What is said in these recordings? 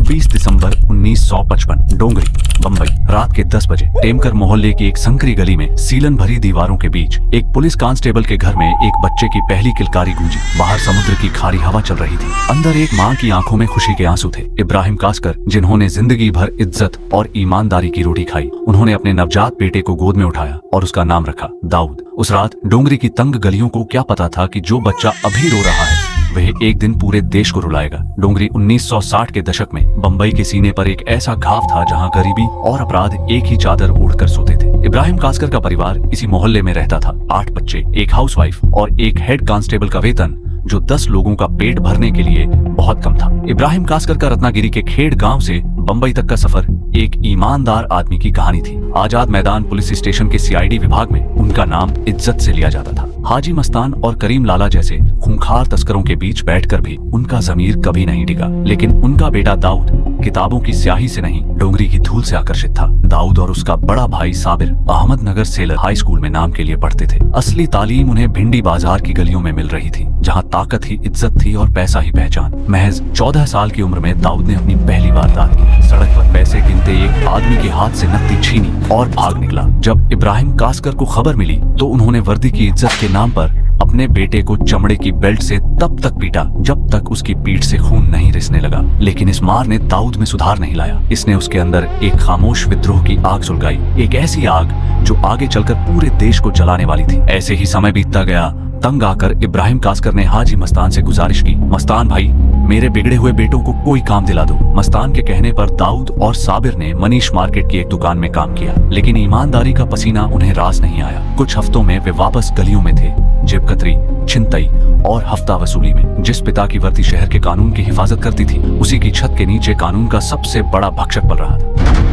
24 दिसंबर 1955 डोंगरी, बम्बई। रात के 10 बजे टेमकर मोहल्ले की एक संकरी गली में सीलन भरी दीवारों के बीच एक पुलिस कांस्टेबल के घर में एक बच्चे की पहली किलकारी गूंजी। बाहर समुद्र की खारी हवा चल रही थी। अंदर एक माँ की आंखों में खुशी के आंसू थे। इब्राहिम कासकर, जिन्होंने जिंदगी भर इज्जत और ईमानदारी की रोटी खाई, उन्होंने अपने नवजात बेटे को गोद में उठाया और उसका नाम रखा दाऊद। उस रात डोंगरी की तंग गलियों को क्या पता था कि जो बच्चा अभी रो रहा है वह एक दिन पूरे देश को रुलाएगा। डोंगरी 1960 के दशक में बंबई के सीने पर एक ऐसा घाव था जहां गरीबी और अपराध एक ही चादर ओढ़कर सोते थे। इब्राहिम कासकर का परिवार इसी मोहल्ले में रहता था। 8 बच्चे, एक हाउसवाइफ और एक हेड कांस्टेबल का वेतन, जो 10 लोगों का पेट भरने के लिए बहुत कम था। इब्राहिम कासकर का रत्नागिरी के खेड़ गांव से बंबई तक का सफर एक ईमानदार आदमी की कहानी थी। आजाद मैदान पुलिस स्टेशन के सीआईडी विभाग में उनका नाम इज्जत से लिया जाता था। हाजी मस्तान और करीम लाला जैसे खूंखार तस्करों के बीच बैठकर भी उनका जमीर कभी नहीं डिगा। लेकिन उनका बेटा दाऊद किताबों की स्याही से नहीं, डोंगरी की धूल से आकर्षित था। दाऊद और उसका बड़ा भाई Sabir Ahmednagar seller high school में नाम के लिए पढ़ते थे। असली तालीम उन्हें भिंडी बाजार की गलियों में मिल रही थी, जहाँ ताकत ही इज्जत थी और पैसा ही पहचान। महज 14 साल की उम्र में दाऊद ने अपनी पहली वारदात की। सड़क पर पैसे गिनते एक आदमी के हाथ से नकदी छीनी और भाग निकला। जब इब्राहिम कासकर को खबर मिली तो उन्होंने वर्दी की इज्जत के नाम पर अपने बेटे को चमड़े की बेल्ट से तब तक पीटा जब तक उसकी पीठ से खून नहीं रिसने लगा। लेकिन इस मार ने दाऊद में सुधार नहीं लाया। इसने उसके अंदर एक खामोश विद्रोह की आग सुलगाई, एक ऐसी आग जो आगे चलकर पूरे देश को जलाने वाली थी। ऐसे ही समय बीतता गया। तंग आकर इब्राहिम कासकर ने हाजी मस्तान से गुजारिश की, मस्तान भाई, मेरे बिगड़े हुए बेटों को कोई काम दिला दो। मस्तान के कहने पर दाऊद और साबिर ने मनीष मार्केट की एक दुकान में काम किया, लेकिन ईमानदारी का पसीना उन्हें रास नहीं आया। कुछ हफ्तों में वे वापस गलियों में थे, जेबकतरी, छिनतई और हफ्ता वसूली में। जिस पिता की वर्दी शहर के कानून की हिफाजत करती थी, उसी की छत के नीचे कानून का सबसे बड़ा भक्षक पल रहा था।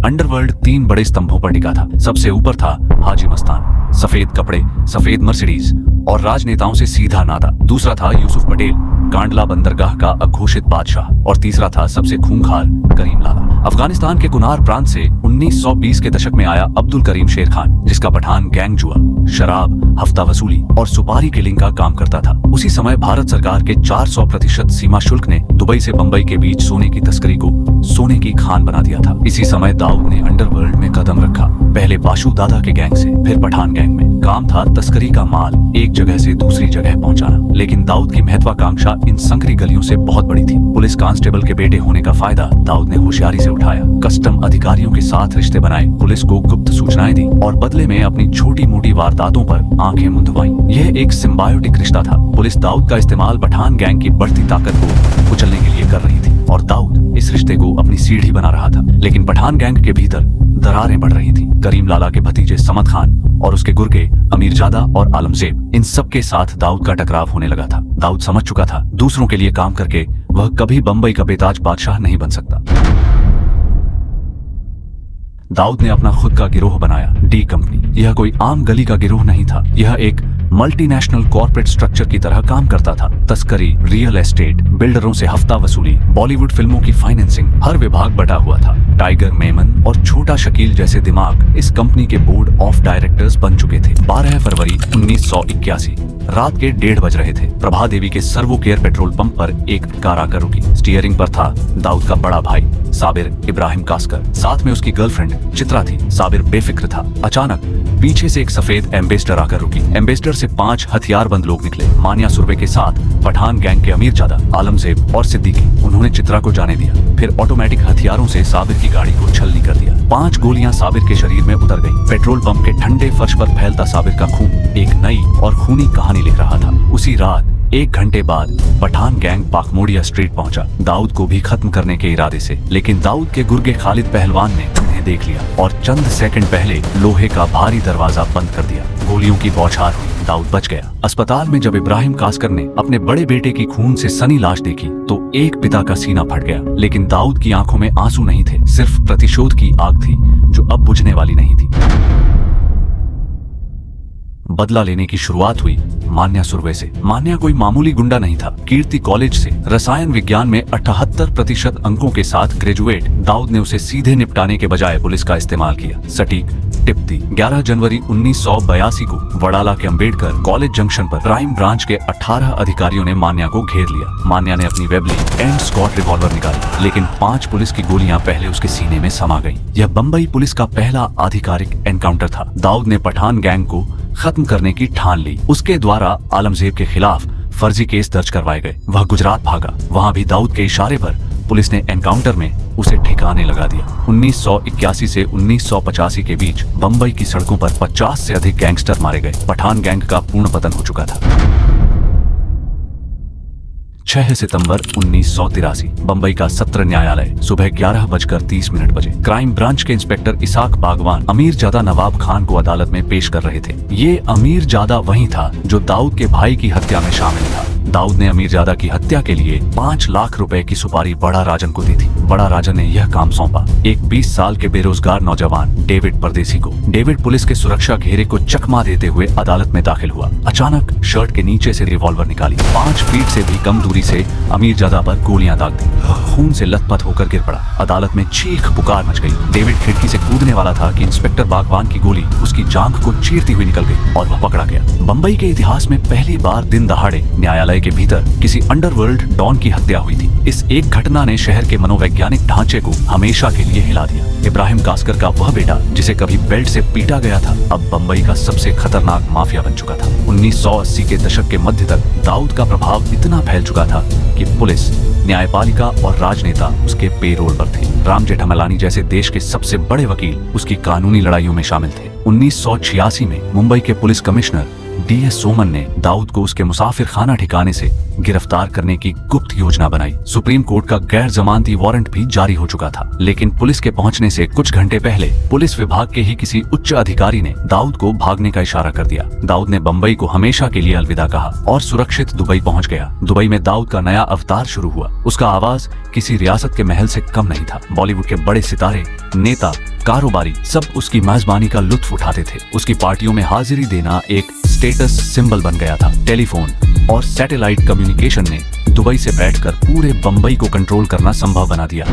अंडरवर्ल्ड 3 बड़े स्तंभों पर टिका था। सबसे ऊपर था हाजी मस्तान, सफेद कपड़े, सफेद मर्सिडीज और राजनेताओं से सीधा नाता। दूसरा था यूसुफ पटेल, कांडला बंदरगाह का अघोषित बादशाह। और तीसरा था सबसे खूंखार करीम लाला, अफगानिस्तान के कुनार प्रांत से 1920 के दशक में आया अब्दुल करीम शेर खान, जिसका पठान गैंग जुआ, शराब, हफ्ता वसूली और सुपारी किलिंग का काम करता था। उसी समय भारत सरकार के 400% सीमा शुल्क ने दुबई से बंबई के बीच सोने की तस्करी को सोने की खान बना दिया था। इसी समय दाऊद ने अंडरवर्ल्ड में कदम रखा, पहले बाशु दादा के गैंग से, फिर पठान गैंग में। काम था तस्करी का माल एक जगह से दूसरी जगह पहुंचाना। लेकिन दाऊद की महत्वाकांक्षा इन संकरी गलियों से बहुत बड़ी थी। पुलिस कांस्टेबल के बेटे होने का फायदा दाऊद ने होशियारी से उठाया। कस्टम अधिकारियों के साथ रिश्ते बनाए, पुलिस को गुप्त सूचनाएं दी और बदले में अपनी छोटी मोटी वारदातों पर आंखें मुंदवाई। यह एक सिम्बायोटिक रिश्ता था। पुलिस दाऊद का इस्तेमाल पठान गैंग की बढ़ती ताकत को कुचलने के लिए कर रही थी और दाऊद इस रिश्ते को अपनी सीढ़ी बना रहा था। लेकिन पठान गैंग के भीतर दरारें बढ़ रही थी। करीम लाला के भतीजे समद खान और उसके गुर्गे अमीरजादा और आलमजेब, इन सब के साथ दाऊद का टकराव होने लगा था। दाऊद समझ चुका था, दूसरों के लिए काम करके वह कभी बंबई का बेताज बादशाह नहीं बन सकता। दाऊद ने अपना खुद का गिरोह बनाया, डी कंपनी। यह कोई आम गली का गिरोह नहीं था। यह एक मल्टीनेशनल कॉर्पोरेट स्ट्रक्चर की तरह काम करता था। तस्करी, रियल एस्टेट, बिल्डरों से हफ्ता वसूली, बॉलीवुड फिल्मों की फाइनेंसिंग, हर विभाग बटा हुआ था। टाइगर मेमन और छोटा शकील जैसे दिमाग इस कंपनी के बोर्ड ऑफ डायरेक्टर्स बन चुके थे। 12 फरवरी 1981 रात के 1:30 बज रहे थे। प्रभा देवी के सर्वो केयर पेट्रोल पंप पर एक कार आकर रुकी। स्टीयरिंग पर था दाऊद का बड़ा भाई साबिर इब्राहिम कासकर, साथ में उसकी गर्लफ्रेंड चित्रा थी। साबिर बेफिक्र था। अचानक पीछे से एक सफेद एम्बेसडर आकर रुकी। एम्बेसडर से 5 हथियारबंद लोग निकले, मानिया सुरवे के साथ पठान गैंग के अमीरजादा, आलमजेब और सिद्दीकी। उन्होंने चित्रा को जाने दिया, फिर ऑटोमेटिक हथियारों से साबिर की गाड़ी को छलनी कर दिया। 5 गोलियां साबिर के शरीर में उतर गईं। पेट्रोल पंप के ठंडे फर्श पर फैलता साबिर का खून एक नई और खूनी कहानी लिख रहा था। उसी रात 1 घंटे बाद पठान गैंग पाकमोडिया स्ट्रीट पहुंचा, दाऊद को भी खत्म करने के इरादे से। लेकिन दाऊद के गुर्गे खालिद पहलवान ने उन्हें देख लिया और चंद सेकंड पहले लोहे का भारी दरवाजा बंद कर दिया। गोलियों की बौछार हुई, दाऊद बच गया। अस्पताल में जब इब्राहिम कासकर ने अपने बड़े बेटे की खून से सनी लाश देखी तो एक पिता का सीना फट गया। लेकिन दाऊद की आंखों में आंसू नहीं थे, सिर्फ प्रतिशोध की आग थी जो अब बुझने वाली नहीं थी। बदला लेने की शुरुआत हुई मान्या सुरवे से। मान्या कोई मामूली गुंडा नहीं था। कीर्ति कॉलेज से रसायन विज्ञान में 78% अंकों के साथ ग्रेजुएट। दाऊद ने उसे सीधे निपटाने के बजाय पुलिस का इस्तेमाल किया। सटीक, टिप दी। 11 जनवरी 1982 को वडाला के अंबेडकर कॉलेज जंक्शन पर क्राइम ब्रांच के 18 अधिकारियों ने मान्या को घेर लिया। मान्या ने अपनी वेबली एंड स्कॉट रिवॉल्वर निकाली, लेकिन 5 पुलिस की गोलियां पहले उसके सीने में समा गईं। यह बंबई पुलिस का पहला आधिकारिक एनकाउंटर था। दाऊद ने पठान गैंग को खत्म करने की ठान ली। उसके द्वारा आलमजेब के खिलाफ फर्जी केस दर्ज करवाए गए। वह गुजरात भागा। वहां भी दाऊद के इशारे पर पुलिस ने एनकाउंटर में उसे ठिकाने लगा दिया। 1981 से 1985 के बीच बंबई की सड़कों पर 50 से अधिक गैंगस्टर मारे गए। पठान गैंग का पूर्ण पतन हो चुका था। 6 सितंबर 1983 बंबई का सत्र न्यायालय सुबह 11:30 बजे क्राइम ब्रांच के इंस्पेक्टर इसाक बागवान अमीरजादा नवाब खान को अदालत में पेश कर रहे थे। ये अमीरजादा वही था जो दाऊद के भाई की हत्या में शामिल था। दाऊद ने अमीरजादा की हत्या के लिए 5 लाख रुपए की सुपारी बड़ा राजन को दी थी। बड़ा राजन ने यह काम सौंपा एक 20 साल के बेरोजगार नौजवान डेविड परदेसी को। डेविड पुलिस के सुरक्षा घेरे को चकमा देते हुए अदालत में दाखिल हुआ। अचानक शर्ट के नीचे से रिवॉल्वर निकाली। 5 फीट से भी कम दूरी से अमीरजादा पर गोलियां दाग दी। खून से लथपथ होकर गिर पड़ा। अदालत में चीख पुकार मच गई। डेविड खिड़की से कूदने वाला था कि इंस्पेक्टर बागवान की गोली उसकी जांघ को चीरती हुई निकल गई और वह पकड़ा गया। बंबई के इतिहास में पहली बार दिन दहाड़े न्यायालय के भीतर किसी अंडरवर्ल्ड डॉन की हत्या हुई थी। इस एक घटना ने शहर के मनोवैज्ञानिक ढांचे को हमेशा के लिए हिला दिया। इब्राहिम कास्कर का वह बेटा जिसे कभी बेल्ट से पीटा गया था, अब बंबई का सबसे खतरनाक माफिया बन चुका था। 1980 के दशक के मध्य तक दाऊद का प्रभाव इतना फैल चुका था कि पुलिस, न्यायपालिका और राजनेता उसके पेरोल पर थे। राम जेठमलानी जैसे देश के सबसे बड़े वकील उसकी कानूनी लड़ाइयों में शामिल थे। 1986 में मुंबई के पुलिस कमिश्नर DS सोमन ने दाऊद को उसके मुसाफिर खाना ठिकाने से गिरफ्तार करने की गुप्त योजना बनाई। सुप्रीम कोर्ट का गैर जमानती वारंट भी जारी हो चुका था, लेकिन पुलिस के पहुंचने से कुछ घंटे पहले पुलिस विभाग के ही किसी उच्च अधिकारी ने दाऊद को भागने का इशारा कर दिया। दाऊद ने बंबई को हमेशा के लिए अलविदा कहा और सुरक्षित दुबई पहुंच गया। दुबई में दाऊद का नया अवतार शुरू हुआ। उसका आवाज किसी रियासत के महल से कम नहीं था। बॉलीवुड के बड़े सितारे, नेता, कारोबारी सब उसकी मेजबानी का लुत्फ उठाते थे। उसकी पार्टियों में हाजिरी देना एक स्टेटस सिंबल बन गया था। टेलीफोन और सैटेलाइट कम्युनिकेशन ने दुबई से बैठकर पूरे बंबई को कंट्रोल करना संभव बना दिया।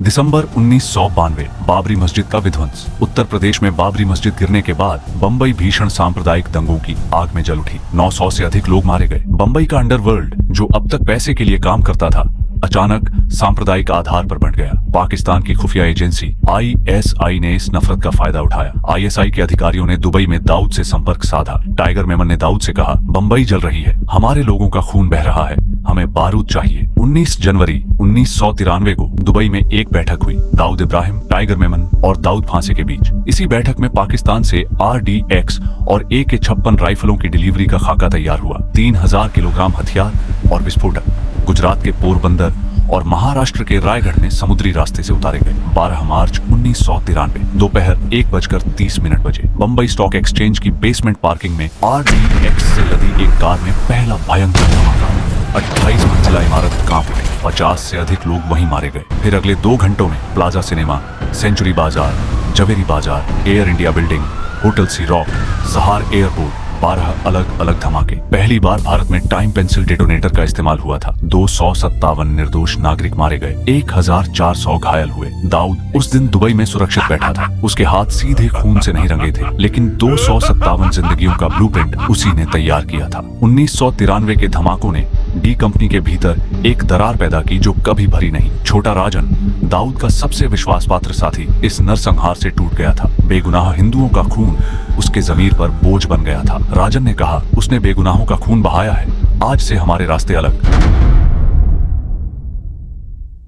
दिसंबर 1992 बाबरी मस्जिद का विध्वंस। उत्तर प्रदेश में बाबरी मस्जिद गिरने के बाद बंबई भीषण सांप्रदायिक दंगों की आग में जल उठी। 900 से अधिक लोग मारे गए। बंबई का अंडरवर्ल्ड जो अब तक पैसे के लिए काम करता था, अचानक सांप्रदायिक आधार पर बंट गया। पाकिस्तान की खुफिया एजेंसी ISI ने इस नफरत का फायदा उठाया। ISI के अधिकारियों ने दुबई में दाऊद से संपर्क साधा। टाइगर मेमन ने दाऊद से कहा, बंबई जल रही है, हमारे लोगों का खून बह रहा है, हमें बारूद चाहिए। 19 जनवरी 1993 को दुबई में एक बैठक हुई, दाऊद इब्राहिम, टाइगर मेमन और दाऊद फांसे के बीच। इसी बैठक में पाकिस्तान से RDX और AK-56 राइफलों की डिलीवरी का खाका तैयार हुआ। 3000 किलोग्राम हथियार और विस्फोटक गुजरात के पोरबंदर और महाराष्ट्र के रायगढ़ में समुद्री रास्ते से उतारे गए। 12 मार्च 1993 दोपहर 1:30 बजे बंबई स्टॉक एक्सचेंज की बेसमेंट पार्किंग में RDX से लदी एक कार में पहला भयंकर धमाका। 28 मंजिला इमारत कांप उठी। 50 से अधिक लोग वहीं मारे गए। फिर अगले 2 घंटों में प्लाजा सिनेमा, सेंचुरी बाजार, जवेरी बाजार, एयर इंडिया बिल्डिंग, होटल सी रॉक, सहार एयरपोर्ट, 12 अलग अलग धमाके। पहली बार भारत में टाइम पेंसिल डेटोनेटर का इस्तेमाल हुआ था। 257 निर्दोष नागरिक मारे गए। 1400 घायल हुए। दाऊद उस दिन दुबई में सुरक्षित बैठा था। उसके हाथ सीधे खून से नहीं रंगे थे, लेकिन 257 जिंदगियों का ब्लूप्रिंट उसी ने तैयार किया था। 1993 के धमाकों ने डी कंपनी के भीतर एक दरार पैदा की जो कभी भरी नहीं। छोटा राजन, दाऊद का सबसे विश्वास पात्र साथी, इस नरसंहार से टूट गया था। बेगुनाह हिंदुओं का खून उसके जमीर पर बोझ बन गया था। राजन ने कहा, उसने बेगुनाहों का खून बहाया है, आज से हमारे रास्ते अलग।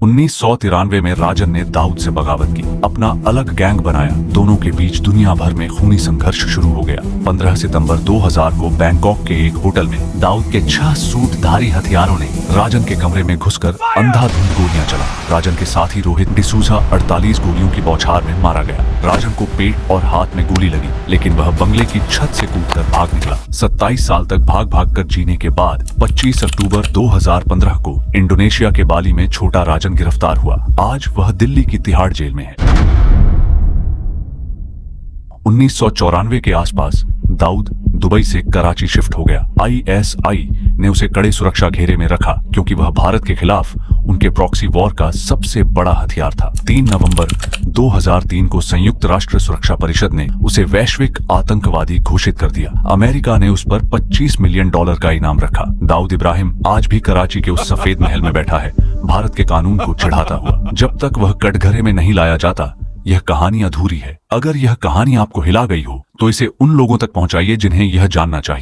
1993 में राजन ने दाऊद से बगावत की, अपना अलग गैंग बनाया। दोनों के बीच दुनिया भर में खूनी संघर्ष शुरू हो गया। 15 सितंबर 2000 को बैंकॉक के एक होटल में दाऊद के 6 सूटधारी हथियारों ने राजन के कमरे में घुसकर अंधाधुंध गोलियां चला। राजन के साथी रोहित डिसूजा 48 गोलियों की बौछार में मारा गया। राजन को पेट और हाथ में गोली लगी, लेकिन वह बंगले की छत से कूदकर भाग निकला। 27 साल तक भाग भाग कर जीने के बाद 25 अक्टूबर 2015 को इंडोनेशिया के बाली में छोटा राजन गिरफ्तार हुआ। आज वह दिल्ली की तिहाड़ जेल में है। 1994 के आसपास दाऊद दुबई से कराची शिफ्ट हो गया। ISI ने उसे कड़े सुरक्षा घेरे में रखा क्योंकि वह भारत के खिलाफ उनके प्रॉक्सी वॉर का सबसे बड़ा हथियार था। 3 नवंबर 2003 को संयुक्त राष्ट्र सुरक्षा परिषद ने उसे वैश्विक आतंकवादी घोषित कर दिया। अमेरिका ने उस पर $25 मिलियन का इनाम रखा। दाऊद इब्राहिम आज भी कराची के उस सफेद महल में बैठा है, भारत के कानून को चिढ़ाता हुआ। जब तक वह कटघरे में नहीं लाया जाता, यह कहानी अधूरी है। अगर यह कहानी आपको हिला गई हो तो इसे उन लोगों तक पहुंचाइए जिन्हें यह जानना चाहिए।